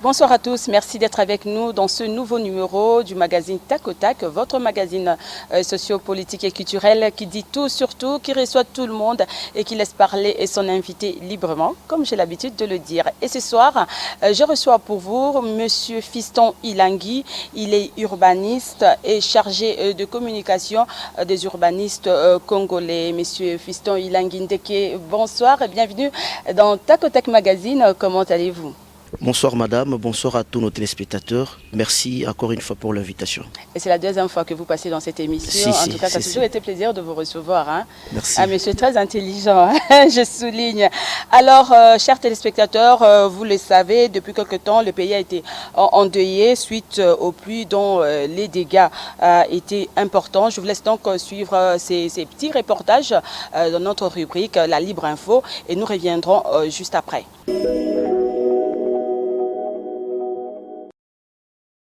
Bonsoir à tous, merci d'être avec nous dans ce nouveau numéro du magazine Tac au Tac, votre magazine sociopolitique et culturel qui dit tout sur tout, qui reçoit tout le monde et qui laisse parler son invité librement, comme j'ai l'habitude de le dire. Et ce soir, je reçois pour vous Monsieur Fiston Ilangui. Il est urbaniste et chargé de communication des urbanistes congolais. Monsieur Fiston Ilangui Ndeke, bonsoir et bienvenue dans Tac au Tac magazine. Comment allez-vous ? Bonsoir madame, bonsoir à tous nos téléspectateurs. Merci encore une fois pour l'invitation. Et c'est la deuxième fois que vous passez dans cette émission. En tout cas, ça a toujours été plaisir de vous recevoir. Hein. Merci. Un monsieur très intelligent, je souligne. Alors, chers téléspectateurs, vous le savez, depuis quelque temps, le pays a été endeuillé suite aux pluies dont les dégâts étaient importants. Je vous laisse donc suivre ces petits reportages dans notre rubrique La Libre Info et nous reviendrons juste après.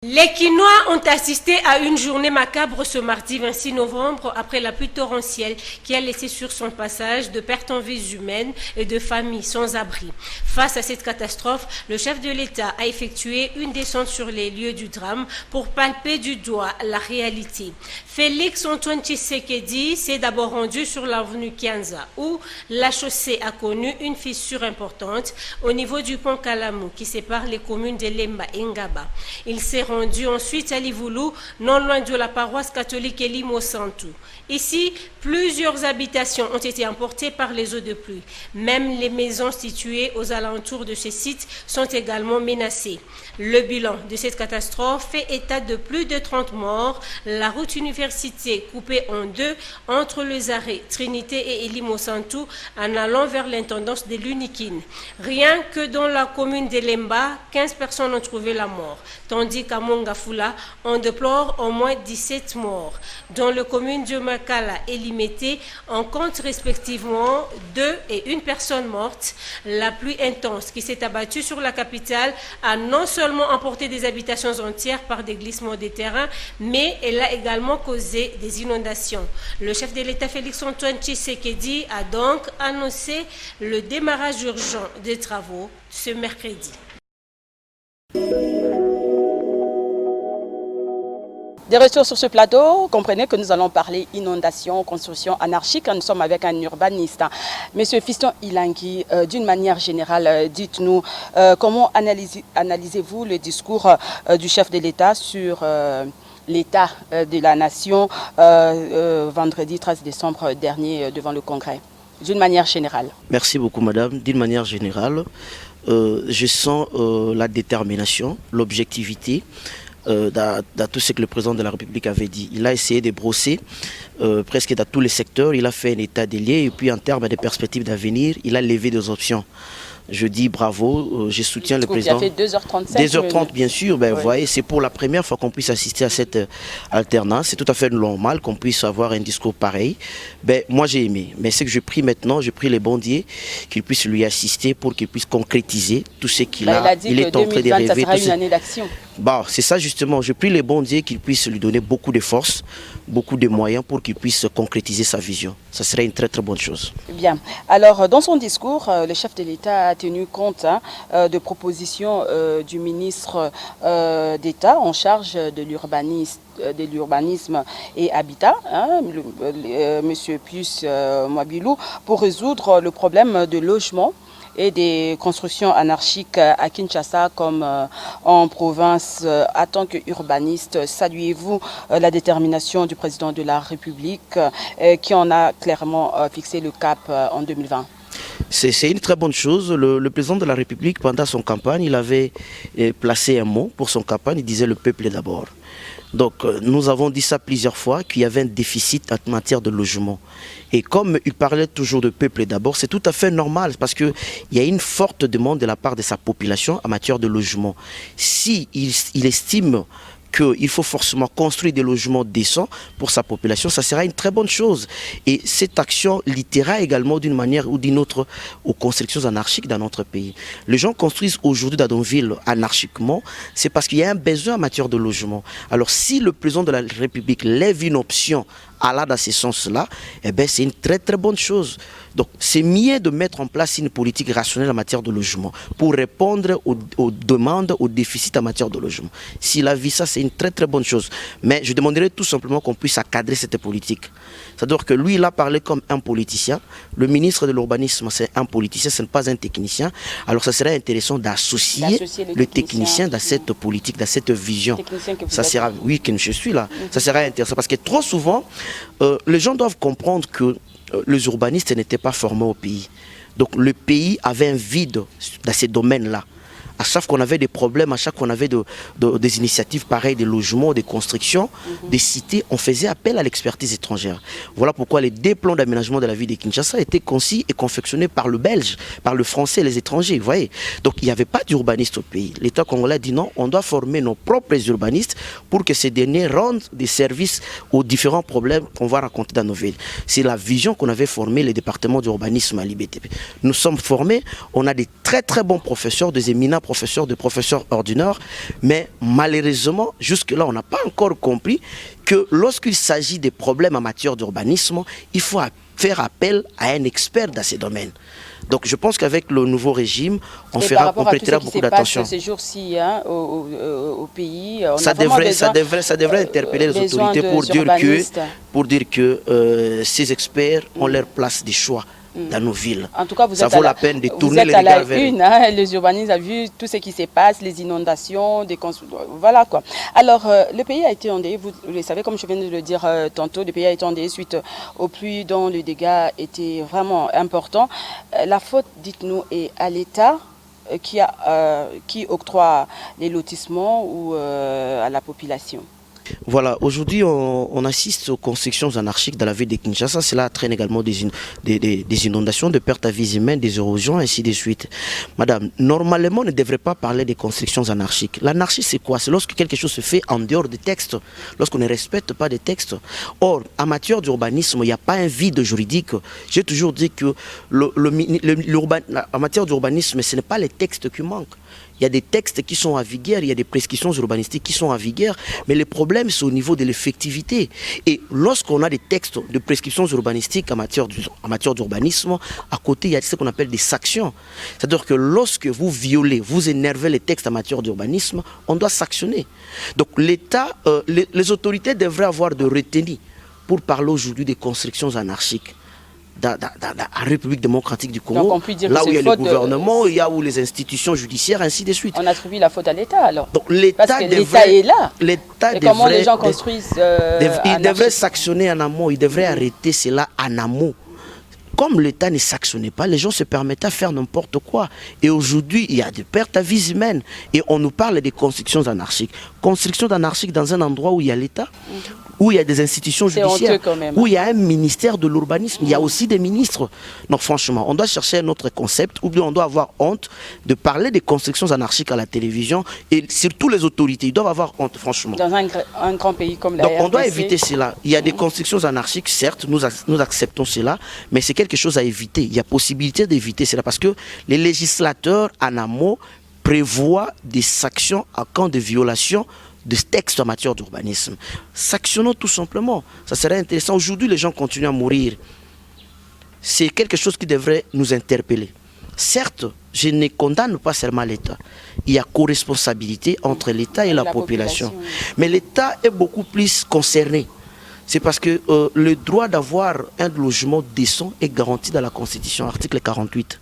Les Quinois ont assisté à une journée macabre ce mardi 26 novembre après la pluie torrentielle qui a laissé sur son passage de pertes en vies humaines et de familles sans abri. Face à cette catastrophe, le chef de l'État a effectué une descente sur les lieux du drame pour palper du doigt la réalité. Félix Antoine Tshisekedi s'est d'abord rendu sur l'avenue Kianza où la chaussée a connu une fissure importante au niveau du pont Kalamou qui sépare les communes de Lemba et Ngaba. Il s'est rendu ensuite à Livoulou, non loin de la paroisse catholique Elimo Santou. Ici, plusieurs habitations ont été emportées par les eaux de pluie. Même les maisons situées aux alentours de ces sites sont également menacées. Le bilan de cette catastrophe fait état de plus de 30 morts. La route université coupée en deux entre les arrêts Trinité et Elimo Santou en allant vers l'intendance de l'Unikine. Rien que dans la commune de Lemba, 15 personnes ont trouvé la mort, tandis qu'à Mongafula, on déplore au moins 17 morts. Dans les communes de Makala et Limete, on compte respectivement 2 et 1 personne morte. La pluie intense qui s'est abattue sur la capitale a non seulement emporté des habitations entières par des glissements de terrain, mais elle a également causé des inondations. Le chef de l'État Félix Antoine Tshisekedi a donc annoncé le démarrage urgent des travaux ce mercredi. Des retours sur ce plateau, comprenez que nous allons parler inondation, construction anarchique. Nous sommes avec un urbaniste. Monsieur Fiston Ilangui, d'une manière générale, dites-nous comment analysez-vous le discours du chef de l'État sur l'état de la nation vendredi 13 décembre dernier devant le Congrès, d'une manière générale? Merci beaucoup madame. D'une manière générale, je sens la détermination, l'objectivité, dans tout ce que le président de la République avait dit. Il a essayé de brosser presque dans tous les secteurs, il a fait un état des lieux et puis en termes de perspectives d'avenir, il a levé des options. Je dis bravo, je soutiens le président. Il a fait 2h35. 2h30 bien sûr, ben, oui. Vous voyez, c'est pour la première fois qu'on puisse assister à cette alternance. C'est tout à fait normal qu'on puisse avoir un discours pareil. Ben, moi j'ai aimé, mais ce que je prie maintenant, je prie les bons dieux qu'ils puissent lui assister pour qu'il puisse concrétiser tout ce qu'il a. Il est en train de rêver. Ça sera une année d'action. Bon, c'est ça justement, je prie les bons dieux qu'ils puissent lui donner beaucoup de force, beaucoup de moyens pour qu'il puisse concrétiser sa vision. Ça serait une très très bonne chose. Bien. Alors, dans son discours, le chef de l'État a tenu compte de propositions du ministre d'État en charge de l'urbanisme et habitat, M. Pius Mwabilou, pour résoudre le problème de logement et des constructions anarchiques à Kinshasa comme en province. En tant qu'urbaniste, saluez-vous la détermination du président de la République qui en a clairement fixé le cap en 2020? C'est une très bonne chose. Le président de la République, pendant son campagne, il avait placé un mot pour son campagne, il disait le peuple d'abord. Donc nous avons dit ça plusieurs fois, qu'il y avait un déficit en matière de logement. Et comme il parlait toujours de peuple d'abord, c'est tout à fait normal parce qu'il y a une forte demande de la part de sa population en matière de logement. Si il estime qu'il faut forcément construire des logements décents pour sa population, ça sera une très bonne chose. Et cette action littérera également d'une manière ou d'une autre aux constructions anarchiques dans notre pays. Les gens construisent aujourd'hui dans nos villes anarchiquement, c'est parce qu'il y a un besoin en matière de logement. Alors si le président de la République lève une option alla dans ce sens-là, eh ben, c'est une très très bonne chose. Donc c'est mieux de mettre en place une politique rationnelle en matière de logement pour répondre aux demandes, aux déficits en matière de logement. S'il a vu ça, c'est une très très bonne chose. Mais je demanderais tout simplement qu'on puisse encadrer cette politique. C'est-à-dire que lui, il a parlé comme un politicien. Le ministre de l'urbanisme, c'est un politicien, ce n'est pas un technicien. Alors ça serait intéressant d'associer le technicien dans cette politique, dans cette vision. Ça sera, oui, que je suis là. Ça sera intéressant parce que trop souvent, les gens doivent comprendre que les urbanistes n'étaient pas formés au pays. Donc le pays avait un vide dans ces domaines-là. À chaque fois qu'on avait des problèmes, à chaque fois qu'on avait des initiatives pareilles, des logements, des constructions, des cités, on faisait appel à l'expertise étrangère. Voilà pourquoi les deux plans d'aménagement de la ville de Kinshasa étaient concis et confectionnés par le Belge, par le Français et les étrangers. Vous voyez. Donc il n'y avait pas d'urbanistes au pays. L'État congolais a dit non, on doit former nos propres urbanistes pour que ces derniers rendent des services aux différents problèmes qu'on va rencontrer dans nos villes. C'est la vision qu'on avait formée, les départements d'urbanisme à l'IBTP. Nous sommes formés, on a des très très bons professeurs, des éminents professeurs, des professeurs ordinaires, mais malheureusement, jusque-là, on n'a pas encore compris que lorsqu'il s'agit des problèmes en matière d'urbanisme, il faut faire appel à un expert dans ces domaines. Donc je pense qu'avec le nouveau régime, on prêtera beaucoup d'attention. Ces jours-ci hein, au pays, ça devrait interpeller les autorités pour dire que ces experts ont leur place de choix dans nos villes. En tout cas, ça vaut la peine de tourner les regards vers une, hein, les urbanistes ont vu tout ce qui se passe, les inondations, voilà quoi. Alors, le pays a été endeuillé, vous le savez, comme je viens de le dire tantôt, le pays a été endeuillé suite aux pluies dont le dégât était vraiment important. La faute, dites-nous, est à l'État qui octroie les lotissements ou à la population? Voilà, aujourd'hui on assiste aux constructions anarchiques dans la ville de Kinshasa. Cela entraîne également des inondations, des pertes à vie humaines, des érosions, ainsi de suite. Madame, normalement on ne devrait pas parler des constructions anarchiques. L'anarchie c'est quoi? C'est lorsque quelque chose se fait en dehors des textes, lorsqu'on ne respecte pas des textes. Or, en matière d'urbanisme, il n'y a pas un vide juridique. J'ai toujours dit que en matière d'urbanisme, ce n'est pas les textes qui manquent. Il y a des textes qui sont en vigueur, il y a des prescriptions urbanistiques qui sont en vigueur, mais le problème c'est au niveau de l'effectivité. Et lorsqu'on a des textes de prescriptions urbanistiques en matière d'urbanisme, à côté il y a ce qu'on appelle des sanctions. C'est-à-dire que lorsque vous violez, vous énervez les textes en matière d'urbanisme, on doit sanctionner. Donc l'État, les autorités devraient avoir de retenue pour parler aujourd'hui des constructions anarchiques. Dans la République démocratique du Congo, là où il y a le gouvernement, il y a où les institutions judiciaires, ainsi de suite. On attribue la faute à l'État alors. Donc l'État est là. L'État comment les gens construisent il devrait sanctionner en amont, il devrait arrêter cela en amont. Comme l'État ne sanctionnait pas, les gens se permettaient à faire n'importe quoi. Et aujourd'hui, il y a des pertes à vie humaines. Et on nous parle des constructions anarchiques. Constructions anarchiques dans un endroit où il y a l'État, où il y a des institutions judiciaires, où il y a un ministère de l'urbanisme, il y a aussi des ministres. Donc franchement, on doit chercher un autre concept, ou bien on doit avoir honte de parler des constructions anarchiques à la télévision, et surtout les autorités, ils doivent avoir honte, franchement. Dans un grand pays comme la Donc RDC, on doit éviter cela. Il y a des constructions anarchiques, certes, nous acceptons cela, mais c'est quelque chose à éviter. Il y a possibilité d'éviter cela, parce que les législateurs en amont prévoient des sanctions en cas de violation de textes en matière d'urbanisme. Sanctionnons tout simplement. Ça serait intéressant. Aujourd'hui, les gens continuent à mourir. C'est quelque chose qui devrait nous interpeller. Certes, je ne condamne pas seulement l'État. Il y a co-responsabilité entre l'État et la population. Mais l'État est beaucoup plus concerné. C'est parce que le droit d'avoir un logement décent est garanti dans la Constitution, article 48.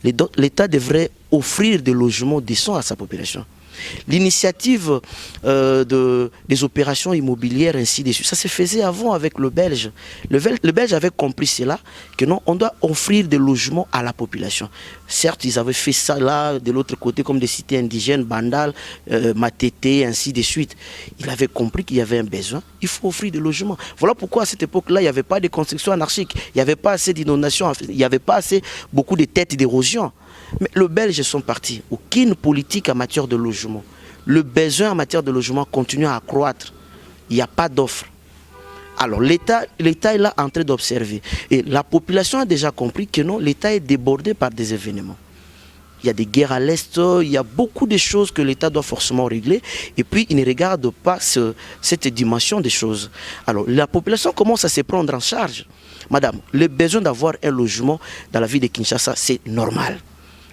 L'État devrait offrir des logements décents à sa population. L'initiative des opérations immobilières, ainsi de suite, ça se faisait avant avec le Belge. Le Belge avait compris cela, que non, on doit offrir des logements à la population. Certes, ils avaient fait ça là, de l'autre côté, comme des cités indigènes, Bandal, Matete, ainsi de suite. Ils avaient compris qu'il y avait un besoin, il faut offrir des logements. Voilà pourquoi à cette époque-là, il n'y avait pas de construction anarchique, il n'y avait pas assez d'inondations, il n'y avait pas assez beaucoup de têtes d'érosion. Mais les Belges sont partis. Aucune politique en matière de logement. Le besoin en matière de logement continue à accroître. Il n'y a pas d'offre. Alors l'État est là en train d'observer. Et la population a déjà compris que non, l'État est débordé par des événements. il y a des guerres à l'Est, il y a beaucoup de choses que l'État doit forcément régler. Et puis, il ne regarde pas cette dimension des choses. Alors, la population commence à se prendre en charge. Madame, le besoin d'avoir un logement dans la ville de Kinshasa, c'est normal.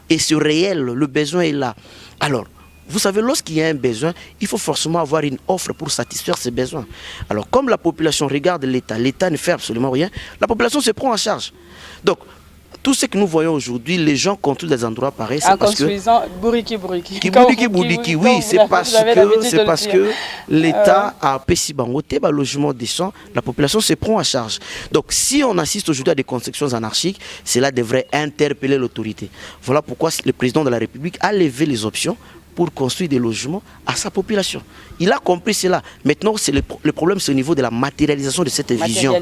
Et c'est réel, le besoin est là. Alors, vous savez, lorsqu'il y a un besoin, il faut forcément avoir une offre pour satisfaire ces besoins. Alors, comme la population regarde l'État, l'État ne fait absolument rien, la population se prend en charge. Donc, tout ce que nous voyons aujourd'hui, les gens construisent des endroits pareils, c'est parce que... En construisant Bouriki, oui, c'est parce que l'État a Pessibangoté, le logement décent, la population se prend en charge. Donc, si on assiste aujourd'hui à des constructions anarchiques, cela devrait interpeller l'autorité. Voilà pourquoi le président de la République a levé les options pour construire des logements à sa population. Il a compris cela. Maintenant, le problème, c'est au niveau de la matérialisation de cette vision.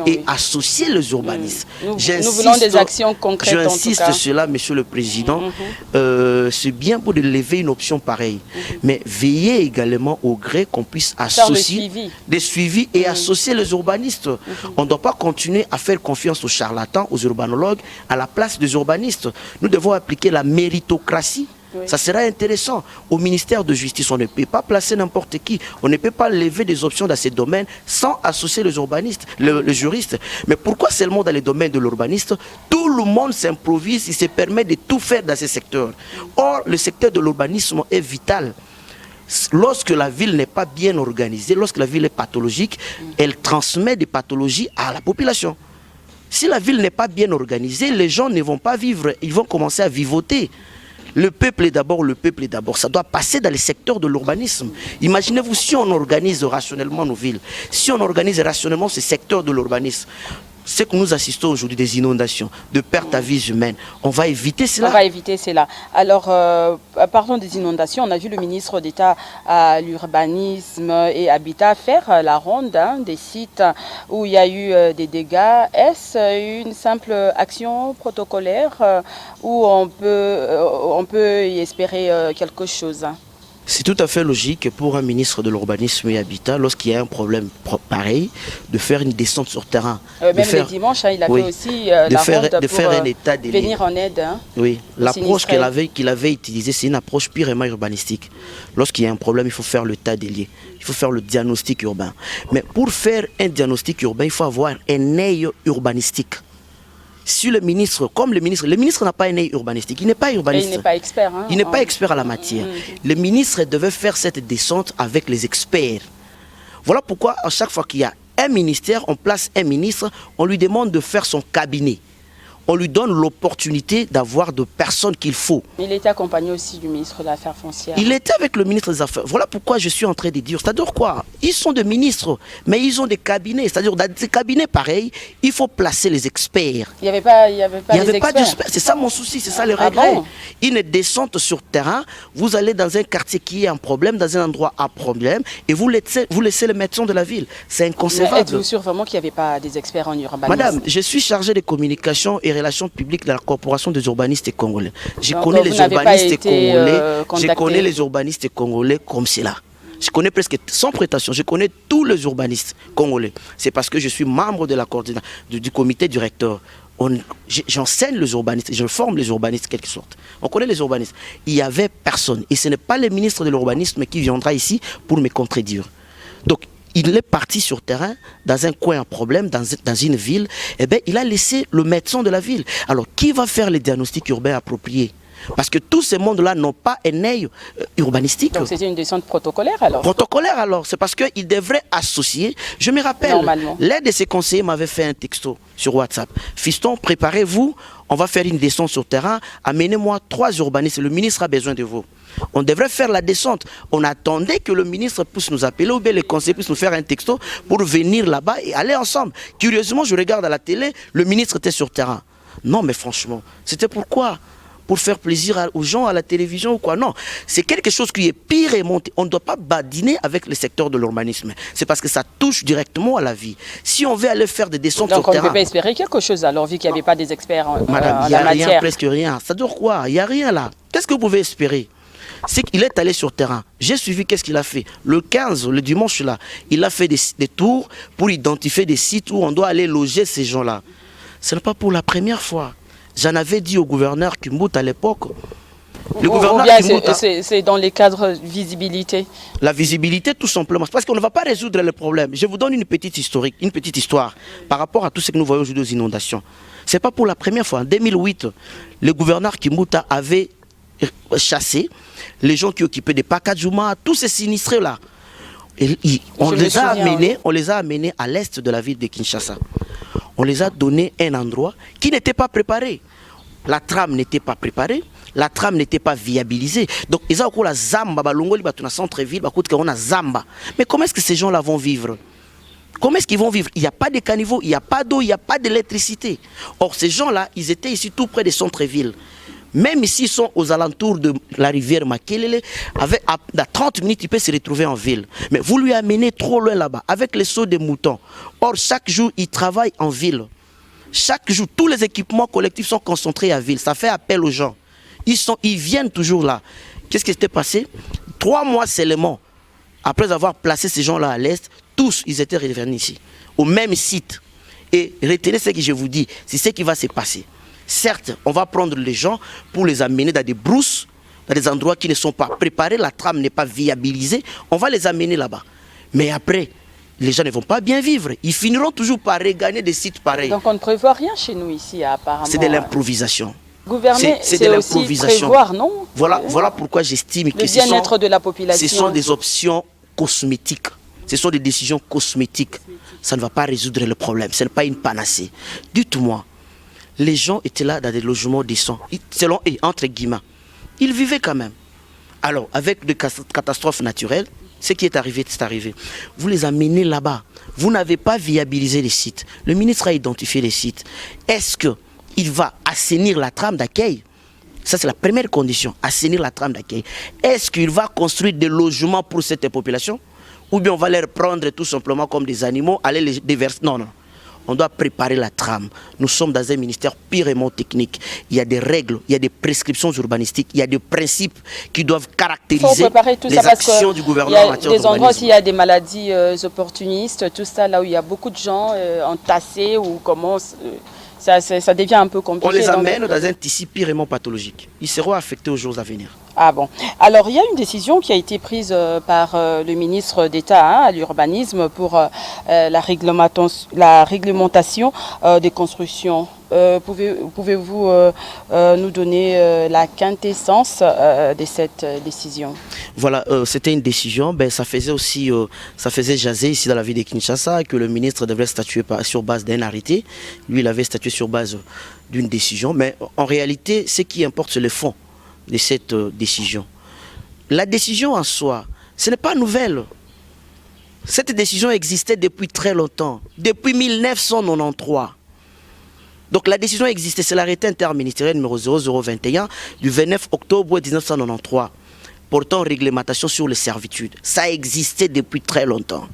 Et associer les urbanistes. Nous voulons des actions concrètes. J'insiste sur cela, Monsieur le Président. C'est bien pour de lever une option pareille. Mais veillez également au gré qu'on puisse associer des suivis et associer les urbanistes. On ne doit pas continuer à faire confiance aux charlatans, aux urbanologues, à la place des urbanistes. Nous devons appliquer la méritocratie. Oui. Ça sera intéressant. Au ministère de Justice, on ne peut pas placer n'importe qui. On ne peut pas lever des options dans ces domaines sans associer les urbanistes, les juristes. Mais pourquoi seulement dans les domaines de l'urbaniste, tout le monde s'improvise, il se permet de tout faire dans ces secteurs. Or, le secteur de l'urbanisme est vital. Lorsque la ville n'est pas bien organisée, lorsque la ville est pathologique, elle transmet des pathologies à la population. Si la ville n'est pas bien organisée, les gens ne vont pas vivre, ils vont commencer à vivoter. Le peuple est d'abord, le peuple est d'abord. Ça doit passer dans les secteurs de l'urbanisme. Imaginez-vous si on organise rationnellement nos villes, si on organise rationnellement ces secteurs de l'urbanisme. Ce que nous assistons aujourd'hui, des inondations, de pertes à vies humaines, on va éviter cela. On va éviter cela. Alors, parlons des inondations. On a vu le ministre d'État à l'urbanisme et habitat faire la ronde des sites où il y a eu des dégâts. Est-ce une simple action protocolaire où on peut y espérer quelque chose? C'est tout à fait logique pour un ministre de l'urbanisme et habitat, lorsqu'il y a un problème pareil, de faire une descente sur terrain. Même le dimanche, il a fait aussi la ronde pour faire un état des lieux. Venir en aide. Oui, l'approche qu'il avait utilisée, c'est une approche purement urbanistique. Lorsqu'il y a un problème, il faut faire le tas des lieux. Il faut faire le diagnostic urbain. Mais pour faire un diagnostic urbain, il faut avoir un œil urbanistique. Si le ministre, comme le ministre n'a pas un œil urbanistique, il n'est pas urbaniste. Et il n'est pas expert. Il n'est pas expert à la matière. Le ministre devait faire cette descente avec les experts. Voilà pourquoi à chaque fois qu'il y a un ministère, on place un ministre, on lui demande de faire son cabinet. On lui donne l'opportunité d'avoir de personnes qu'il faut. Il était accompagné aussi du ministre des Affaires foncières. Il était avec le ministre des Affaires. Voilà pourquoi je suis en train de dire. C'est-à-dire quoi? Ils sont des ministres, mais ils ont des cabinets. C'est-à-dire dans ces cabinets pareils, il faut placer les experts. Il n'y avait pas d'experts. C'est ça mon souci, c'est ça le regret. Bon? Une descente sur terrain, vous allez dans un quartier qui est un problème, dans un endroit à problème, et vous laissez le médecin de la ville. C'est inconcevable. Mais êtes-vous sûr vraiment qu'il n'y avait pas des experts en urbanisme? Madame, je suis chargé de communication et relations publiques de la Corporation des urbanistes congolais. Je connais les urbanistes congolais. Je connais les urbanistes congolais comme cela. Je connais presque, sans prétention, je connais tous les urbanistes congolais. C'est parce que je suis membre de la coordination du comité directeur. J'enseigne les urbanistes, je forme les urbanistes quelque sorte. On connaît les urbanistes. Il n'y avait personne. Et ce n'est pas le ministre de l'urbanisme qui viendra ici pour me contredire. Donc, il est parti sur terrain, dans un coin à problème, dans une ville, et bien, il a laissé le médecin de la ville. Alors, qui va faire les diagnostics urbains appropriés? Parce que tous ces mondes-là n'ont pas un œil urbanistique. Donc, c'était une descente protocolaire alors? Protocolaire alors, c'est parce qu'ils devraient associer. Je me rappelle, l'un de ses conseillers m'avait fait un texto sur WhatsApp. Fiston, préparez-vous, on va faire une descente sur terrain, amenez-moi 3 urbanistes, le ministre a besoin de vous. On devrait faire la descente. On attendait que le ministre puisse nous appeler ou bien les conseillers puissent nous faire un texto pour venir là-bas et aller ensemble. Curieusement, je regarde à la télé, le ministre était sur terrain. Non, mais franchement, c'était pourquoi? Pour faire plaisir aux gens à la télévision ou quoi? Non, c'est quelque chose qui est pire et monté. On ne doit pas badiner avec le secteur de l'urbanisme. C'est parce que ça touche directement à la vie. Si on veut aller faire des descentes sur terrain... Donc on ne peut pas espérer quelque chose alors, vu qu'il n'y avait pas des experts en Madame, la matière. Il n'y a rien, presque rien. Ça dure quoi? Il n'y a rien là. Qu'est-ce que vous pouvez espérer? C'est qu'il est allé sur terrain. J'ai suivi qu'est-ce qu'il a fait. Le 15, le dimanche là, il a fait des tours pour identifier des sites où on doit aller loger ces gens-là. Ce n'est pas pour la première fois. J'en avais dit au gouverneur Kimbut à l'époque, Le gouverneur c'est dans les cadres visibilité. La visibilité, tout simplement. Parce qu'on ne va pas résoudre le problème. Je vous donne une petite histoire par rapport à tout ce que nous voyons aujourd'hui aux inondations. Ce n'est pas pour la première fois. En 2008, le gouverneur Kimbuta avait chassé les gens qui occupaient des Pakadjouma, tous ces sinistrés-là. On les a amenés à l'est de la ville de Kinshasa. On les a donné un endroit qui n'était pas préparé. La trame n'était pas préparée, la trame n'était pas viabilisée. Donc, ils ont la Zamba, centre-ville, Zamba. Mais comment est-ce que ces gens-là vont vivre? Comment est-ce qu'ils vont vivre? Il n'y a pas de caniveau, il n'y a pas d'eau, il n'y a pas d'électricité. Or, ces gens-là, ils étaient ici tout près des centres-villes. Même s'ils sont aux alentours de la rivière Makelele, à 30 minutes, ils peuvent se retrouver en ville. Mais vous lui amenez trop loin là-bas, avec les sauts des moutons. Or, chaque jour, ils travaillent en ville. Chaque jour, tous les équipements collectifs sont concentrés à ville. Ça fait appel aux gens. Ils viennent toujours là. Qu'est-ce qui s'était passé? 3 mois seulement, après avoir placé ces gens-là à l'est, tous, ils étaient revenus ici, au même site. Et retenez ce que je vous dis, c'est ce qui va se passer. Certes, on va prendre les gens pour les amener dans des brousses, dans des endroits qui ne sont pas préparés, la trame n'est pas viabilisée, on va les amener là-bas. Mais après, les gens ne vont pas bien vivre. Ils finiront toujours par regagner des sites pareils. Donc on ne prévoit rien chez nous ici, apparemment. C'est de l'improvisation. Gouverner, c'est aussi prévoir, non? Voilà pourquoi j'estime que le bien-être de la population. Ce sont des options cosmétiques. Ce sont des décisions cosmétiques. Ça ne va pas résoudre le problème. Ce n'est pas une panacée. Dites-moi, les gens étaient là dans des logements décents, selon eux, entre guillemets. Ils vivaient quand même. Alors, avec des catastrophes naturelles, ce qui est arrivé, c'est arrivé. Vous les amenez là-bas. Vous n'avez pas viabilisé les sites. Le ministre a identifié les sites. Est-ce qu'il va assainir la trame d'accueil? Ça, c'est la première condition, assainir la trame d'accueil. Est-ce qu'il va construire des logements pour cette population? Ou bien on va les prendre tout simplement comme des animaux, aller les déverser? Non, non. On doit préparer la trame. Nous sommes dans un ministère purement technique. Il y a des règles, il y a des prescriptions urbanistiques, il y a des principes qui doivent caractériser les actions du gouvernement en matière d'urbanisme. Il y a des endroits où il y a des maladies opportunistes, tout ça, là où il y a beaucoup de gens entassés, ou comment ça devient un peu compliqué. On les amène dans un tissu purement pathologique. Ils seront affectés aux jours à venir. Ah bon. Alors, il y a une décision qui a été prise par le ministre d'État à l'urbanisme pour la réglementation des constructions. Pouvez-vous nous donner la quintessence de cette décision? Voilà, c'était une décision. Ça faisait aussi, ça faisait jaser ici dans la ville de Kinshasa que le ministre devrait statuer sur base d'un arrêté. Lui, il avait statué sur base d'une décision. Mais en réalité, ce qui importe, c'est le fond de cette décision. La décision en soi, ce n'est pas nouvelle. Cette décision existait depuis très longtemps, depuis 1993. Donc la décision existait, c'est l'arrêté interministériel numéro 0021 du 29 octobre 1993 portant réglementation sur les servitudes. Ça existait depuis très longtemps.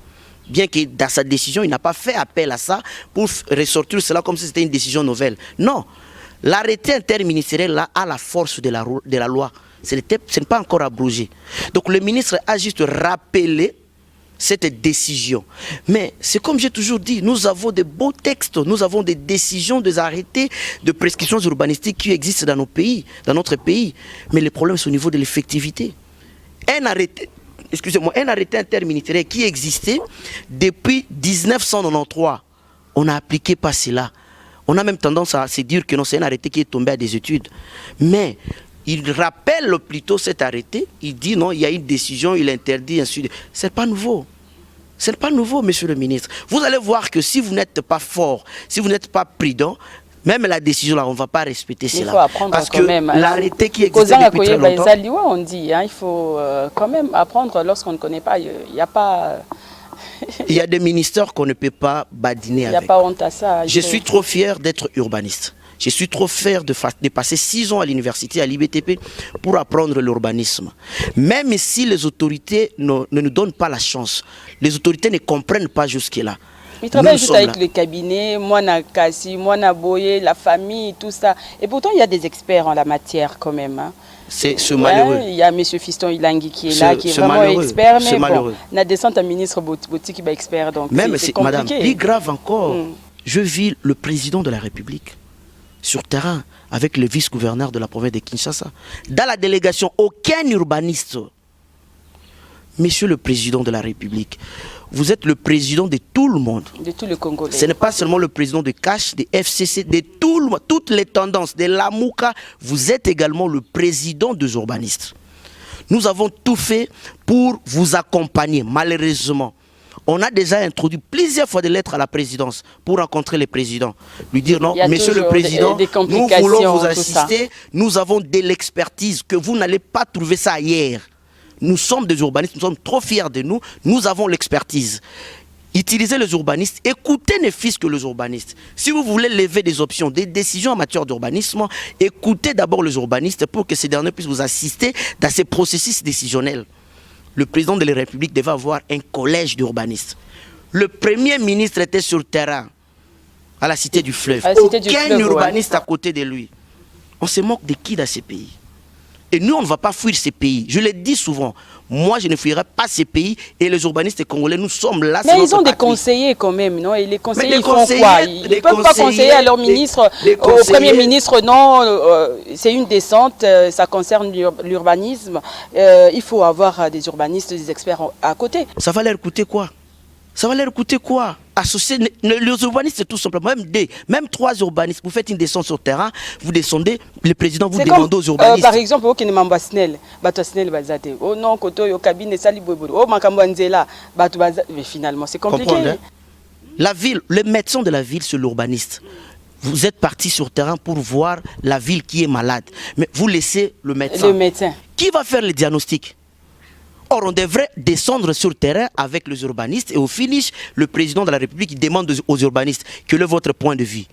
Bien que dans sa décision, il n'a pas fait appel à ça pour ressortir cela comme si c'était une décision nouvelle. Non. L'arrêté interministériel là, a la force de la loi. Ce n'est pas encore abrogé. Donc le ministre a juste rappelé cette décision. Mais c'est comme j'ai toujours dit, nous avons de beaux textes, nous avons des décisions, des arrêtés de prescriptions urbanistiques qui existent dans nos pays, dans notre pays. Mais le problème c'est au niveau de l'effectivité. Un arrêté interministériel qui existait depuis 1993, on n'a appliqué pas cela. On a même tendance à se dire que non, c'est un arrêté qui est tombé à des études. Mais il rappelle plutôt cet arrêté. Il dit non, il y a une décision, il interdit, ainsi de suite. Ce n'est pas nouveau. Ce n'est pas nouveau, monsieur le ministre. Vous allez voir que si vous n'êtes pas fort, si vous n'êtes pas prudent, même la décision là, on ne va pas respecter cela. Il faut apprendre parce quand que même. L'arrêté qui existait depuis très longtemps. On dit, il faut quand même apprendre lorsqu'on ne connaît pas. Il n'y a pas... Il y a des ministères qu'on ne peut pas badiner avec. Il n'y a pas honte à ça. Je suis trop fier d'être urbaniste. Je suis trop fier de passer 6 ans à l'université, à l'IBTP, pour apprendre l'urbanisme. Même si les autorités ne nous donnent pas la chance, les autorités ne comprennent pas jusque-là. Ils travaillent juste avec les cabinets, Moana Kassi, Moana Boye, la famille, tout ça. Et pourtant, il y a des experts en la matière quand même. Hein. C'est malheureux. Il y a M. Fiston Ilangi qui est là, qui est vraiment expert. Mais bon, on a descendu un ministre Bouti qui est expert. Donc même c'est compliqué. Madame, plus grave encore, je vis le président de la République. sur terrain avec le vice-gouverneur de la province de Kinshasa. Dans la délégation, aucun urbaniste. Monsieur le Président de la République, vous êtes le président de tout le monde. De tout le Congolais. Ce n'est pas seulement le président de CACH, de FCC, de tout le monde, toutes les tendances, de l'AMUCA. Vous êtes également le président des urbanistes. Nous avons tout fait pour vous accompagner, malheureusement. On a déjà introduit plusieurs fois des lettres à la présidence pour rencontrer le président. Lui dire non, monsieur le président, nous voulons vous assister, nous avons de l'expertise que vous n'allez pas trouver ça ailleurs. Nous sommes des urbanistes, nous sommes trop fiers de nous, nous avons l'expertise. Utilisez les urbanistes, écoutez ne fût-ce que les urbanistes. Si vous voulez lever des options, des décisions en matière d'urbanisme, écoutez d'abord les urbanistes pour que ces derniers puissent vous assister dans ces processus décisionnels. Le président de la République devait avoir un collège d'urbanistes. Le premier ministre était sur le terrain, à la Cité du Fleuve. Aucun urbaniste à côté de lui. On se moque de qui dans ces pays? Et nous, on ne va pas fuir ces pays. Je le dis souvent. Moi, je ne fuirai pas ces pays. Et les urbanistes congolais, nous sommes là. Mais ils ont des conseillers quand même, non? Et les conseillers, ils font quoi? Ils ne peuvent pas conseiller à leur ministre, au Premier ministre, non, c'est une descente, ça concerne l'urbanisme. Il faut avoir des urbanistes, des experts à côté. Ça va leur coûter quoi? Ça va leur coûter quoi? Associer les urbanistes, c'est tout simplement, même 3 urbanistes, vous faites une descente sur le terrain, vous descendez, le président vous demande aux urbanistes. Par exemple, au Kenemamba Snell, Bazate, oh non, Koto, au cabinet Sali Bobo, oh Makambanzela, mais finalement, c'est compliqué. Comprendre, hein? La ville, le médecin de la ville, c'est l'urbaniste. Vous êtes parti sur le terrain pour voir la ville qui est malade, mais vous laissez le médecin. Le médecin. Qui va faire le diagnostic? Or, on devrait descendre sur le terrain avec les urbanistes et au finish, le président de la République demande aux urbanistes quel est votre point de vue,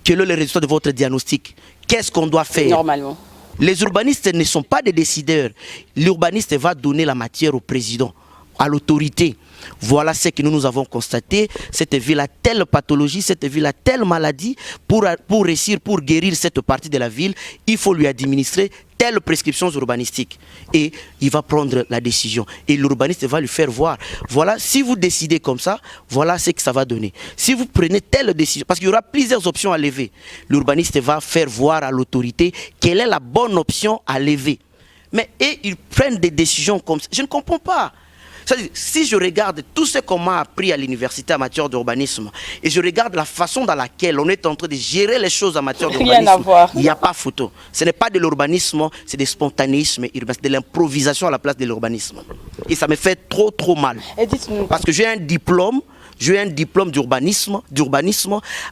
quel est le résultat de votre diagnostic, qu'est-ce qu'on doit faire. Normalement. Les urbanistes ne sont pas des décideurs. L'urbaniste va donner la matière au président, à l'autorité. Voilà ce que nous avons constaté. Cette ville a telle pathologie, cette ville a telle maladie. Pour réussir, pour guérir cette partie de la ville, il faut lui administrer telle prescription urbanistique. Et il va prendre la décision. Et l'urbaniste va lui faire voir. Voilà, si vous décidez comme ça, voilà ce que ça va donner. Si vous prenez telle décision, parce qu'il y aura plusieurs options à lever, l'urbaniste va faire voir à l'autorité quelle est la bonne option à lever. Mais ils prennent des décisions comme ça. Je ne comprends pas. Si je regarde tout ce qu'on m'a appris à l'université en matière d'urbanisme et je regarde la façon dans laquelle on est en train de gérer les choses en matière d'urbanisme, il n'y a pas photo. Ce n'est pas de l'urbanisme, c'est des spontanéismes urbains, de l'improvisation à la place de l'urbanisme. Et ça me fait trop mal. Parce que j'ai un diplôme d'urbanisme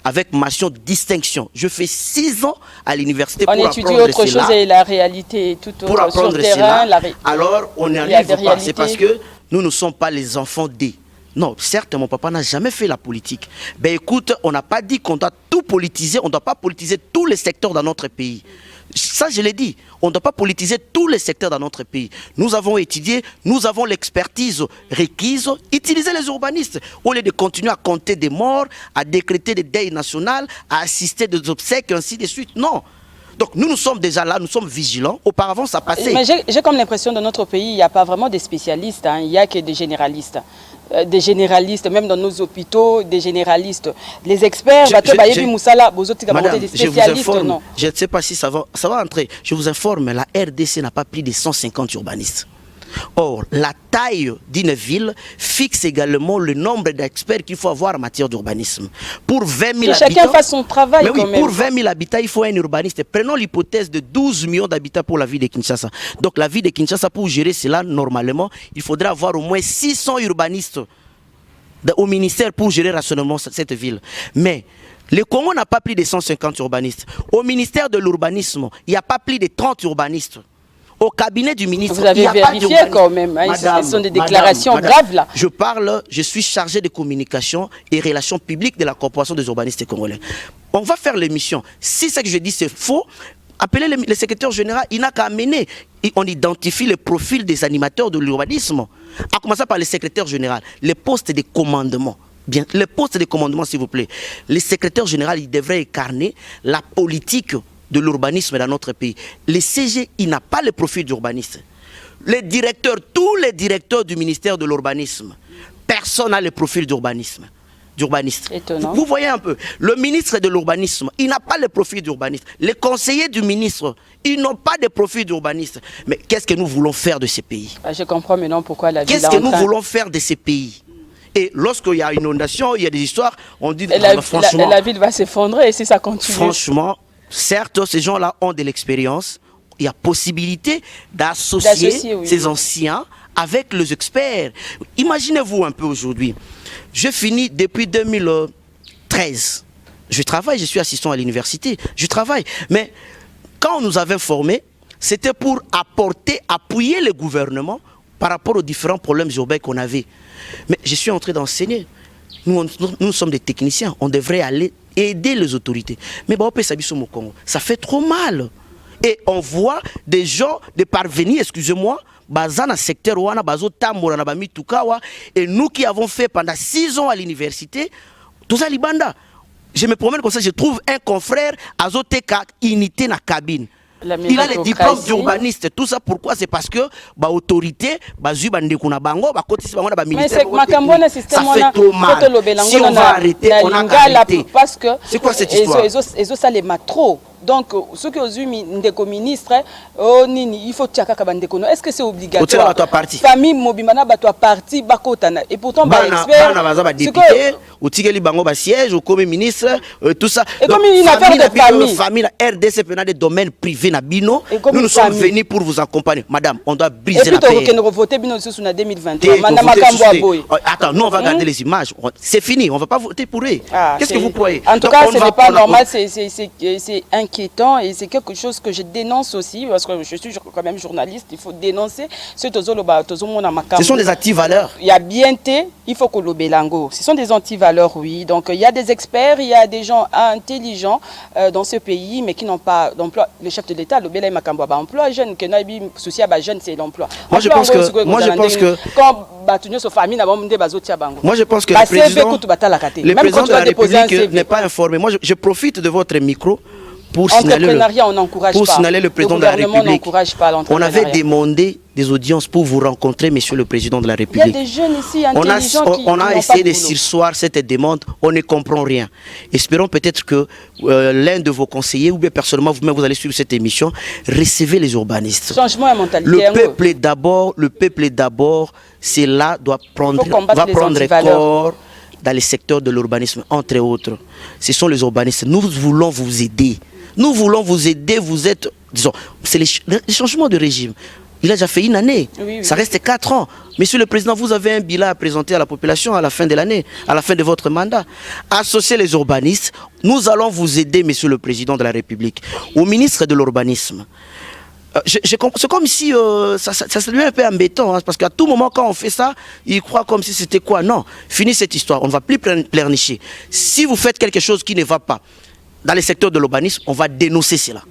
avec mention distinction. Je fais 6 ans à l'université pour apprendre cela. On étudie autre chose et la réalité tout pour apprendre sur le terrain. Alors, on n'y arrive pas. C'est parce que nous ne sommes pas les enfants des. Non, certes, mon papa n'a jamais fait la politique. Ben écoute, on n'a pas dit qu'on doit tout politiser, on ne doit pas politiser tous les secteurs dans notre pays. Ça, je l'ai dit, on ne doit pas politiser tous les secteurs dans notre pays. Nous avons étudié, nous avons l'expertise requise. Utilisez les urbanistes au lieu de continuer à compter des morts, à décréter des deuils nationaux, à assister des obsèques, ainsi de suite. Non. Donc nous sommes déjà là, nous sommes vigilants. Auparavant, ça passait. Mais j'ai comme l'impression que dans notre pays, il n'y a pas vraiment des spécialistes, hein. Il n'y a que des généralistes. Des généralistes, même dans nos hôpitaux, des généralistes. Les experts, madame, des spécialistes, non. Je ne sais pas si ça va entrer. Je vous informe, la RDC n'a pas plus de 150 urbanistes. Or, la taille d'une ville fixe également le nombre d'experts qu'il faut avoir en matière d'urbanisme. Pour 20 000 habitants... Chacun fasse son travail quand même. Pour 20 000 habitants, il faut un urbaniste. Prenons l'hypothèse de 12 millions d'habitants pour la ville de Kinshasa. Donc la ville de Kinshasa, pour gérer cela, normalement, il faudrait avoir au moins 600 urbanistes au ministère pour gérer rationnellement cette ville. Mais le Congo n'a pas plus de 150 urbanistes. Au ministère de l'urbanisme, il n'y a pas plus de 30 urbanistes. Au cabinet du ministre, vous avez vérifié quand même, hein, ce sont des déclarations graves là. Je suis chargé de communication et relations publiques de la Corporation des urbanistes congolais. On va faire l'émission. Si ce que je dis c'est faux, appelez le secrétaire général, il n'a qu'à amener. On identifie le profil des animateurs de l'urbanisme. À commencer par le secrétaire général, les postes de commandement. Bien, les postes de commandement s'il vous plaît. Le secrétaire général, il devrait incarner la politique de l'urbanisme dans notre pays. Le CG, il n'a pas le profil d'urbaniste. Les directeurs, tous les directeurs du ministère de l'urbanisme, personne n'a le profil d'urbanisme. d'urbanistes. Étonnant. Vous voyez un peu, le ministre de l'urbanisme, il n'a pas le profil d'urbaniste. Les conseillers du ministre, ils n'ont pas de profil d'urbaniste. Mais qu'est-ce que nous voulons faire de ces pays? Je comprends maintenant pourquoi la ville Qu'est-ce que nous voulons faire de ces pays? Et lorsqu'il y a une inondation, il y a des histoires, on dit franchement... la ville va s'effondrer si ça continue. Franchement, certes, ces gens-là ont de l'expérience. Il y a possibilité d'associer ces anciens avec les experts. Imaginez-vous un peu aujourd'hui. Je finis depuis 2013. Je travaille, je suis assistant à l'université. Je travaille. Mais quand on nous avait formés, c'était pour appuyer le gouvernement par rapport aux différents problèmes urbains qu'on avait. Mais je suis en train d'enseigner. Nous sommes des techniciens. On devrait aller aider les autorités. Mais ça fait trop mal. Et on voit des gens, des parvenus, excusez-moi, dans secteur et nous qui avons fait pendant 6 ans à l'université, tout ça libanda. Je me promène comme ça, je trouve un confrère Azoteka unité dans la cabine. Il a les diplômes d'urbaniste. Tout ça pourquoi? C'est parce que l'autorité, ça fait trop mal. Si on va arrêter, on a arrêté. C'est quoi cette histoire? Donc, ceux qui ont eu des ministres, il faut que est-ce que c'est obligatoire? Famille Mobimana, parti, et pourtant, siège au comme ministre, tout ça. Et comme une affaire de famille, RDC pendant des domaines privés, nous sommes venus pour vous accompagner. Madame, on doit briser la paix. Et puis, on va voter en 2023. Attends, nous on va garder les images. C'est fini, on ne va pas voter pour eux. Qu'est-ce que vous croyez? En tout cas, ce n'est pas normal, c'est inquiétant et c'est quelque chose que je dénonce aussi parce que je suis quand même journaliste. Il faut dénoncer ce sont des anti-valeurs. Il y a bienté, il faut que l'obelango. Ce sont des anti-valeurs, oui. Donc il y a des experts, il y a des gens intelligents dans ce pays mais qui n'ont pas d'emploi. Le chef de l'État, l'obela makambo ba emploi jeune que nabi souci ba jeune c'est l'emploi. Moi je pense que quand batunyo so famille na ba munde bazotia bango. Moi je pense que le président de la République n'est pas informé. Moi je profite de votre micro pour signaler le président de la République. On avait demandé des audiences pour vous rencontrer, monsieur le président de la République. Il y a des jeunes ici intelligents on a essayé de surseoir cette demande, on ne comprend rien. Espérons peut-être que l'un de vos conseillers, ou bien personnellement vous-même vous allez suivre cette émission, recevez les urbanistes. Changement de mentalité. Le peuple d'abord, c'est là va prendre corps dans les secteurs de l'urbanisme, entre autres. Ce sont les urbanistes. Nous voulons vous aider. Nous voulons vous aider. Vous êtes, disons, c'est les changements de régime. Il a déjà fait une année. Oui. Ça reste 4 ans. Monsieur le Président, vous avez un bilan à présenter à la population à la fin de l'année, à la fin de votre mandat. Associez les urbanistes. Nous allons vous aider, Monsieur le Président de la République. Au ministre de l'Urbanisme. C'est comme si ça lui est un peu embêtant, hein, parce qu'à tout moment quand on fait ça, il croit comme si c'était quoi. Non, fini cette histoire, on ne va plus pleurnicher. Si vous faites quelque chose qui ne va pas dans le secteur de l'urbanisme, on va dénoncer cela.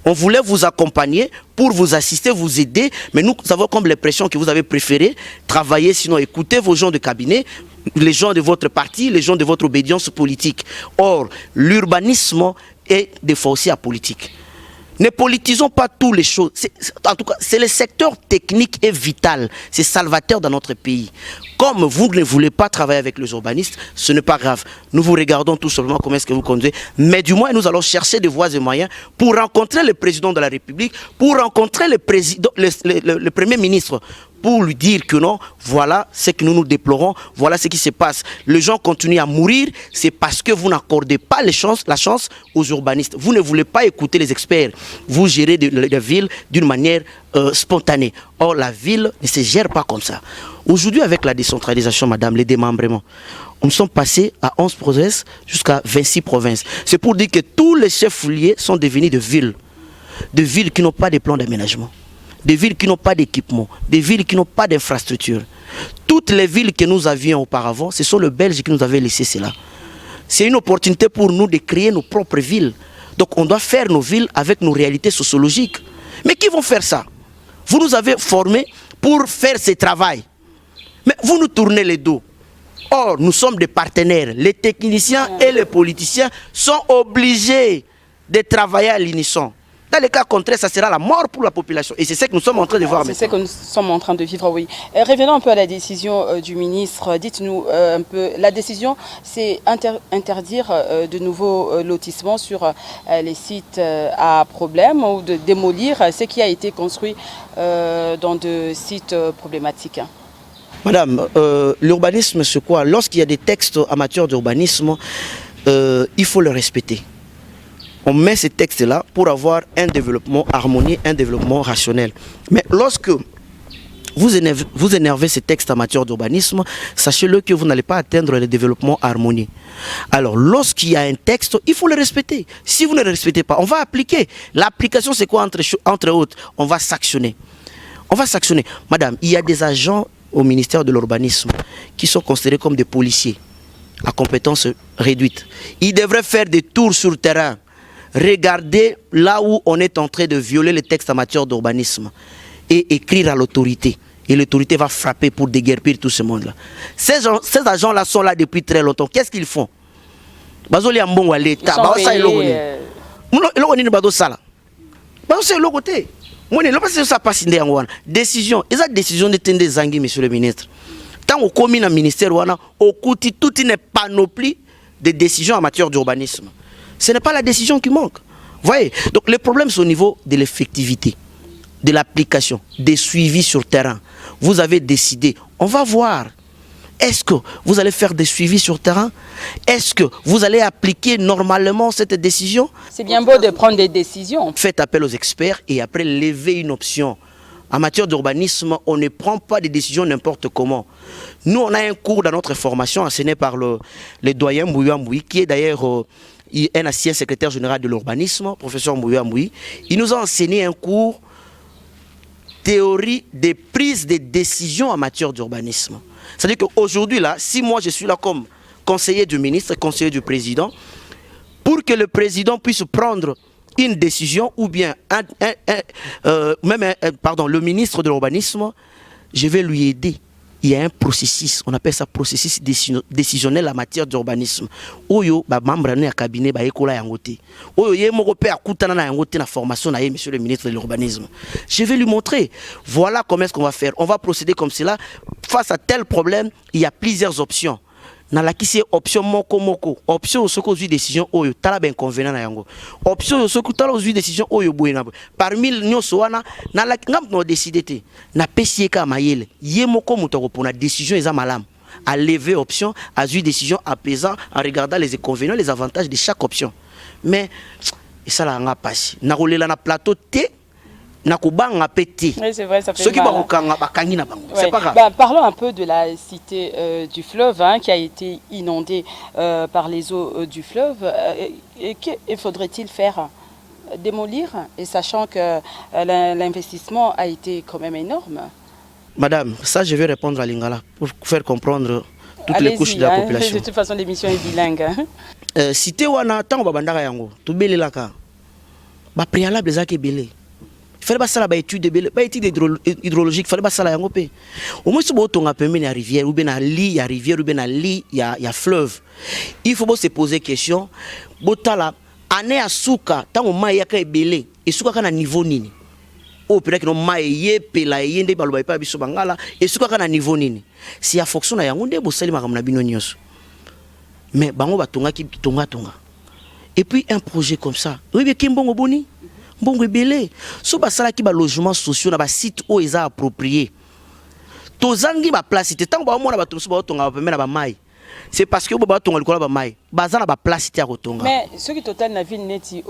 On voulait vous accompagner pour vous assister, vous aider, mais nous avons comme l'impression que vous avez préféré travailler, sinon écouter vos gens de cabinet, les gens de votre parti, les gens de votre obédience politique. Or, l'urbanisme est des fois aussi apolitique. Ne politisons pas toutes les choses. En tout cas, c'est le secteur technique et vital. C'est salvateur dans notre pays. Comme vous ne voulez pas travailler avec les urbanistes, ce n'est pas grave. Nous vous regardons tout simplement comment est-ce que vous conduisez. Mais du moins, nous allons chercher des voies et moyens pour rencontrer le président de la République, pour rencontrer le Premier ministre, pour lui dire que non, voilà ce que nous déplorons, voilà ce qui se passe. Les gens continuent à mourir, c'est parce que vous n'accordez pas la chance aux urbanistes. Vous ne voulez pas écouter les experts. Vous gérez la ville d'une manière spontanée. Or, la ville ne se gère pas comme ça. Aujourd'hui, avec la décentralisation, madame, les démembrements, nous sommes passés à 11 provinces jusqu'à 26 provinces. C'est pour dire que tous les chefs-lieux sont devenus de villes qui n'ont pas de plan d'aménagement. Des villes qui n'ont pas d'équipement, des villes qui n'ont pas d'infrastructure. Toutes les villes que nous avions auparavant, ce sont les Belges qui nous avaient laissé cela. C'est une opportunité pour nous de créer nos propres villes. Donc on doit faire nos villes avec nos réalités sociologiques. Mais qui vont faire ça? Vous nous avez formés pour faire ce travail. Mais vous nous tournez les dos. Or, nous sommes des partenaires. Les techniciens et les politiciens sont obligés de travailler à l'unisson. Dans les cas contraires, ça sera la mort pour la population. Et c'est ce que nous sommes en train de voir maintenant. C'est ce que nous sommes en train de vivre, oui. Revenons un peu à la décision du ministre. Dites-nous un peu, la décision, c'est interdire de nouveaux lotissements sur les sites à problème ou de démolir ce qui a été construit dans de sites problématiques. Madame, l'urbanisme, c'est quoi? Lorsqu'il y a des textes en matière d'urbanisme, il faut le respecter. On met ces textes-là pour avoir un développement harmonieux, un développement rationnel. Mais lorsque vous énervez ces textes en matière d'urbanisme, sachez-le que vous n'allez pas atteindre le développement harmonieux. Alors, lorsqu'il y a un texte, il faut le respecter. Si vous ne le respectez pas, on va appliquer. L'application, c'est quoi entre autres? On va sanctionner. On va sanctionner. Madame, il y a des agents au ministère de l'urbanisme qui sont considérés comme des policiers à compétences réduites. Ils devraient faire des tours sur le terrain. Regardez là où on est en train de violer les textes en matière d'urbanisme et écrire à l'autorité. Et l'autorité va frapper pour déguerpir tout ce monde-là. Ces agents-là sont là depuis très longtemps. Qu'est-ce qu'ils font? Ils sont décision. Et cette décision de Zangi, monsieur le ministre. Tant qu'on commis dans le ministère, on a toute une panoplie de décisions en matière d'urbanisme. Ce n'est pas la décision qui manque. Voyez? Donc le problème c'est au niveau de l'effectivité, de l'application, des suivis sur terrain. Vous avez décidé, on va voir. Est-ce que vous allez faire des suivis sur terrain? Est-ce que vous allez appliquer normalement cette décision? C'est bien beau de prendre des décisions. Faites appel aux experts et après levez une option. En matière d'urbanisme, on ne prend pas des décisions n'importe comment. Nous, on a un cours dans notre formation enseigné par le doyen Mbouya Mboui, qui est d'ailleurs un ancien secrétaire général de l'urbanisme, professeur Mbouya Mboui. Il nous a enseigné un cours théorie des prises de décisions en matière d'urbanisme. C'est-à-dire qu'aujourd'hui, là, si moi je suis là comme conseiller du ministre, conseiller du président, pour que le président puisse prendre une décision ou bien le ministre de l'urbanisme, je vais lui aider. Il y a un processus, on appelle ça processus décisionnel en matière d'urbanisme. Oyo ba membre na cabinet ba ekola yangote. Oyo ye moko pe akutana na yangote na formation na monsieur le ministre de l'urbanisme. Je vais lui montrer. Voilà comment est-ce qu'on va faire. On va procéder comme cela. Face à tel problème, il y a plusieurs options. Dans la qui c'est option moko option ce qu'on décision oyo tala ben convenant na yango option ce qu'on tala décision oyo boyena parmi nyonso wana na la ngam no décider te na pesier ka mayele ye moko mutoko pour la décision eza malam à lever option à une décision apaisant en regardant les inconvénients les avantages de chaque option mais ça la nga passe na rolela na plateau te. Oui, c'est vrai, ça fait mal. C'est pas grave. Parlons un peu de la cité du fleuve qui a été inondée par les eaux du fleuve. Que faudrait-il faire? Démolir, et sachant que l'investissement a été quand même énorme. Madame, ça je vais répondre à Lingala pour faire comprendre toutes les couches de la population. De toute façon, l'émission est bilingue. Cité wana tango babandaka yango, to belelaka. Ba préalable ezaki belé. Il fallait pas ça la étude hydrologique, il fallait pas ça la yango pe. Au moins si vous tonga pembeni ya rivière ou bien na lit ya rivière ou bien na lit ya fleuve. Il faut se poser question, botala ane asuka tango mai yaka ebele, esuka kana niveau nini. O peut que no mai ye pela yende baloba pa biso bangala, esuka kana niveau nini. Si ya fonction na yango nde bosali makambo na bino nyonso. Mais bango batonga ki tonga. Et puis un projet comme ça. Oui bien kimbongo boni. Bon rebelle, so basala ki ba logements sociaux na ba site où ils a approprié. Tozangi ba place te tango ba mona ba toso ba tonga ba pemela ba mai. C'est parce que ba tonga likola ba mai. Bazana ba place te ko tonga. Mais ce qui total na ville neti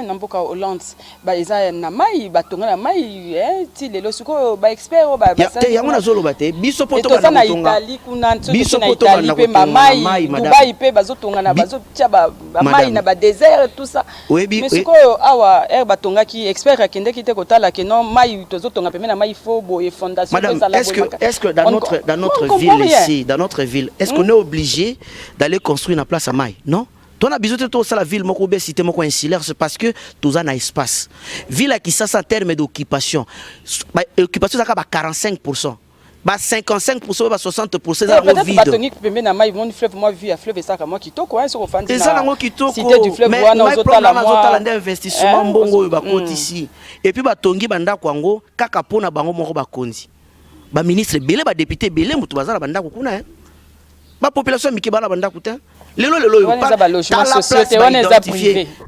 namboka Hollande ba eza na mai ba tonga na mai ti lelo suko ba expert ba basala. Ya ngona zolo bate biso poto ba na tonga. Biso poto ba na tonga mai. Dubai pe bazo tonga na bazo tia ba mai na ba désert tout ça. Mais suko awa ba tonga ki expert akende ki te kotala ke non mai tozo tonga pemela mai fo bo et fondation ça la. Est-ce que dans notre ville ici, dans notre ville, est-ce qu'on est obligé d'aller construire une place à mai? Non? Toi, on a besoin de tout ça, la ville, moko cité moko insulaire, c'est parce que tout ça n'a espace. Ville qui ça, en termes d'occupation, l'occupation, ça 45%. Bah 55%, bah 60% dans le vide. Peut-être que Bembe na mai vont fleuve moi vu à fleuve et ça comme moi qui toko hein sur offense. Et ça nango qui toko. Cité du fleuve mais wana ozotala moi investissement mbongo ba ici. Et puis ba tongi banda kwango kaka pona bango moko ba konzi. Ba ministre belé ba député belé mutu bazala banda kuna hein. Ba population miki bala banda kuta. Lelo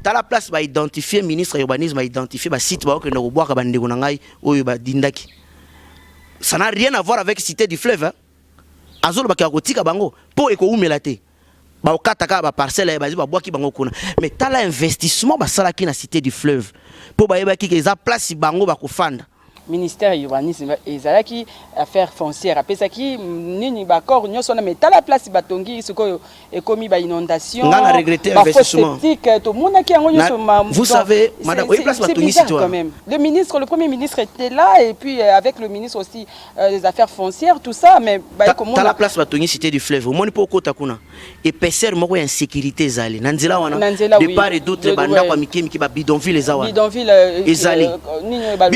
t'as la place ba identifier ministre urbanisme ba identifier ba site ba ko ndoko boaka ba ndeko na ngai oyo ba dindaki. Ça n'a rien à voir avec cité du fleuve. Azolo ba kotika bango po eko umela te. Ba okataka ba parcelle ba ziba boaki bango kuna. Mais t'as l'investissement ba salaki na cité du fleuve. Po ba yeba ki ke za place bango ba ko fanda. Ministère urbanisme ezalaki affaire foncière apesaki nini ba corps nyonso na mais ta la place batongi siko ekomi ba inondation on a regretté investissement to monaki yango nyonso vous savez madame oui place batongi c'est quand même le premier ministre était là et puis avec le ministre aussi des affaires foncières tout ça mais ba comment ta la place batongi cité du fleuve au moni po kota kuna et pèseur moko ya insécurité zali nanzela wana de part et d'autre banda kwa mikemi ki ba bidonville ezawana bidonville ezali nini ba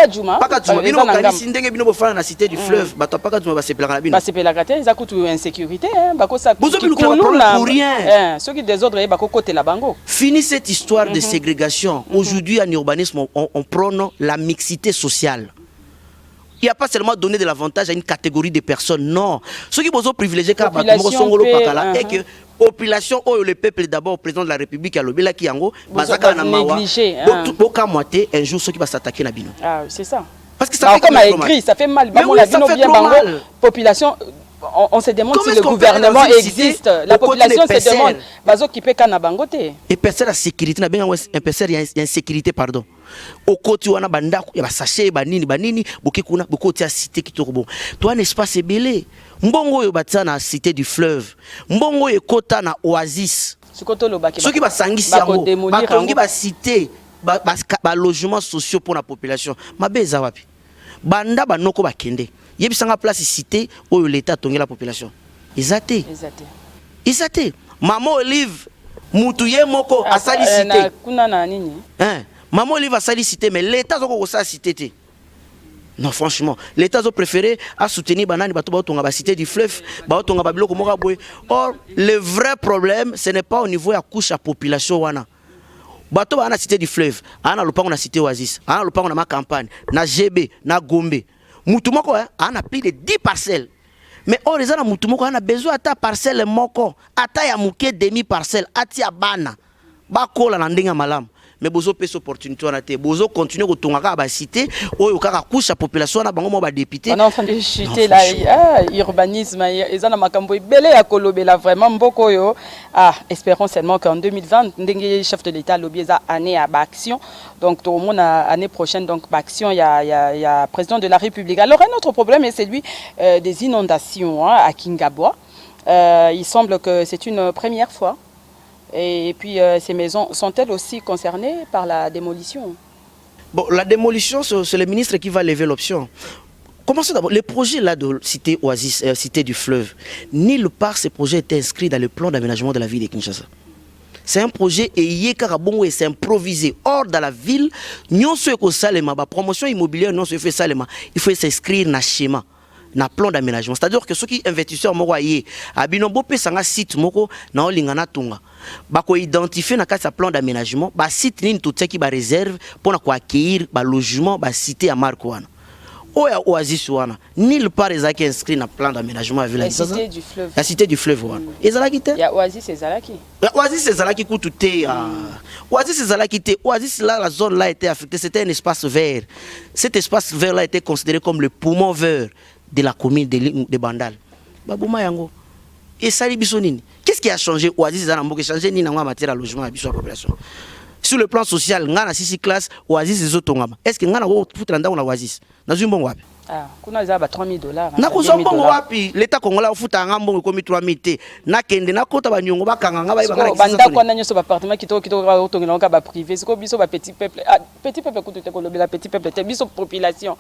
Paka Djuma, bino kanisi ndenge bino bofana na cité du fleuve, bato Paka Djuma ba sepelaka na bino. Ba sepelaka te, za kutu insécurité hein, bako sa. Bozo bino problème pour rien. Ceux qui désordre bako côté la bango. Fini cette histoire de ségrégation. Aujourd'hui en urbanisme on prône la mixité sociale. Il n'y a pas seulement donné de l'avantage à une catégorie de personnes, non. Ceux qui besoin privilégier car bato songolo pakala et que population ou le peuple d'abord président de la République à l'obéla qui yango bazaka na mawa donc boka moité un jour ceux qui va s'attaquer na bino. Ah c'est ça parce que ça fait comme écrit ça fait mal mais oui, ça fait trop mal. Population on se demande si le gouvernement existe la population se demande bazo qui peut kana bangote et personne la sécurité na bien un personne il y a insécurité pardon au côté wana banda ya ba sachet banini boki kuna bokoti ya cité kitoko bon toi un espace belé mbongo yo batia na cité du fleuve mbongo yo kota na oasis soki basangisi yango batongi ba cité ba logements sociaux pour la population mabeza wapi banda banoko bakende yebisanga place cité oyo l'état tongi la population ezate maman Olive mutuye moko asali cité kuna na nini hein maman Olive asali cité mais l'état zoko ko sa cité te. Non franchement, l'État a préféré à soutenir banani bato ba tonga ba cité du fleuve, ba tonga ba biloko moka boy. Or le vrai problème ce n'est pas au niveau ya couche à population wana. Bato ba na cité du fleuve, ana lopango na cité Oasis, ana lopango na ma campagne, na GB, na Gombe. Mutu moko ana plus de 10 parcelles. Mais or les ana mutu moko ana besoin ata parcelle moko, ata ya muke demi parcelle, ati ya bana. Ba kola na ndinga malamu. Mais bozo pèse opportunité on a été bozo continuer ko tonga ba cité oyo kaka couche population na bango mo ba député on a en train de chuter là urbanisme ezana makambo belé ya kolobela vraiment mboko yo espérons seulement qu'en 2020 ndenge chef de l'état lobby za année à action donc tout le monde année prochaine donc action il y a président de la République. Alors un autre problème est celui des inondations à Kingabwa. Il semble que c'est une première fois. Et puis ces maisons sont-elles aussi concernées par la démolition? Bon, la démolition, c'est le ministre qui va lever l'option. Commençons d'abord. Les projets là de cité Oasis, cité du fleuve, nulle part ces projets étaient inscrits dans le plan d'aménagement de la ville de Kinshasa. C'est un projet et c'est improvisé. Or, dans la ville, nous sommes promotion immobilière, nous sommes il faut s'inscrire dans le schéma. Na plan d'aménagement, c'est-à-dire que ceux qui investisseurs moko aye abinombo pesanga site moko na olingana tunga bako identifier na kati ya plan d'aménagement ba site nini to tsaki ba réserve pour na ko accueillir ba logement ba cité ya marque wana oya Oasis wana nulle part ezaki inscrit na plan d'aménagement avec la cité du fleuve wana ezalaki te ya Oasis ezalaki kutu te Oasis ezalaki te Oasis là la zone là était affectée, c'était un espace vert. Cet espace vert là était considéré comme le poumon vert de la commune de Bandal. Babouma yango. Et ça nini? Qu'est-ce qui a changé? Oasis a changé ni en matière de logement à la population. Sur le plan social, ngana 6 classes Oasis ezotongama. Est-ce que ngana ko futranda na Oasis? Na zumbongo wapi? Kuna za ba $3000. Na kuzombo wapi? L'état congolais ofuta ngambongo komi 3000 na kende na kota ba nyongo bakanga ngaba ba banda ko na nyoso ba appartement kitoko otongela ka ba privé. Siko biso ba petit peuple kutu te ko lobela petit peuple te biso population.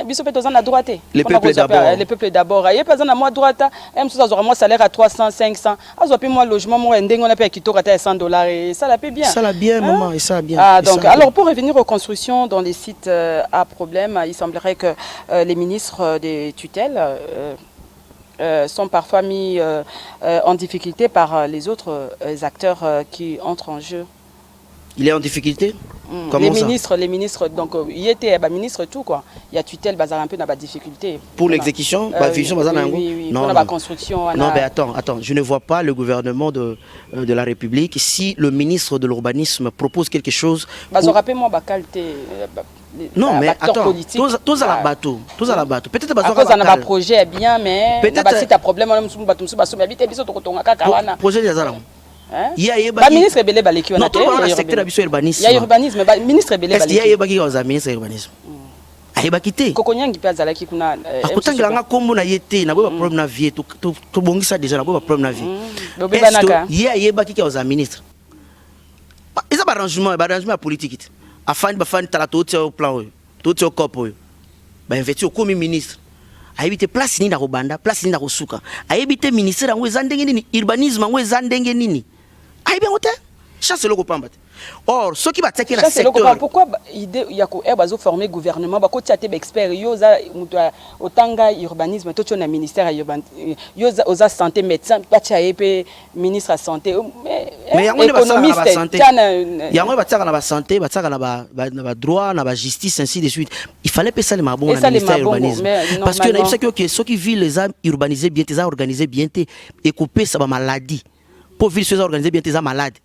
Biso pe tozana droite. Les peuples d'abord. Et pas na moi droite, même ça aura moi salaire à 300 500. Azo pi moi logement moi ndenge on a payé kitoko à $100 et ça la paie bien. Ça la bien maman et ça bien. Donc alors pour revenir aux constructions dans les sites à problème, il semblerait que les ministres des tutelles sont parfois mis en difficulté par les autres acteurs qui entrent en jeu. Il est en difficulté? Comment les ministres, donc il était ministre tout quoi. Il y a tutelle, bazar un peu dans la difficulté. Pour l'exécution, oui, non, pour la construction. Non, mais attends, je ne vois pas le gouvernement de la République. Si le ministre de l'urbanisme propose quelque chose. Rappelez-moi, non, mais attends, tous à la bateau. Peut-être que un projet est bien, mais peut-être si tu as problème, projet des armes. Ministre Belé Baleki on a secteur d'habitude urbanisme. Il y a urbanisme, ministre Belé Baleki. Est-ce qu'il y a pas qui est ministre urbanisme? Ayeba kité. Kokonyangi pe azalaki kuna. Akutanga nga kombo na yete na boba problème na vie to bongisa déjà na boba problème na vie. Est-ce qu'il y a pas qui est ministre? Isa arrangement politique. Afin ba fan tala to au plan to au corps ba investi au comme ministre. Ayebite place ni na Robanda, place ni na Kosuka. Ayebite ministère ngo ezandenge nini urbanisme ngo ezandenge nini? Aïe bien, chasse le copain. Or, ceux qui battent la secteur. Pourquoi il y a formé gouvernement, il y a des experts, il y a urbanisme, il y a ministère il y a santé, médecin, il y a ministre de la santé, mais économiste, il y a la santé, il y a le droit, la justice, ainsi de suite. Il fallait pas ça les mabons dans le ministère de l'urbanisme. Parce que ceux qui vivent les âmes urbanisés bien, les organisés bien, et couper ça maladie. Pour vivre ceux organisés bien, tes malades.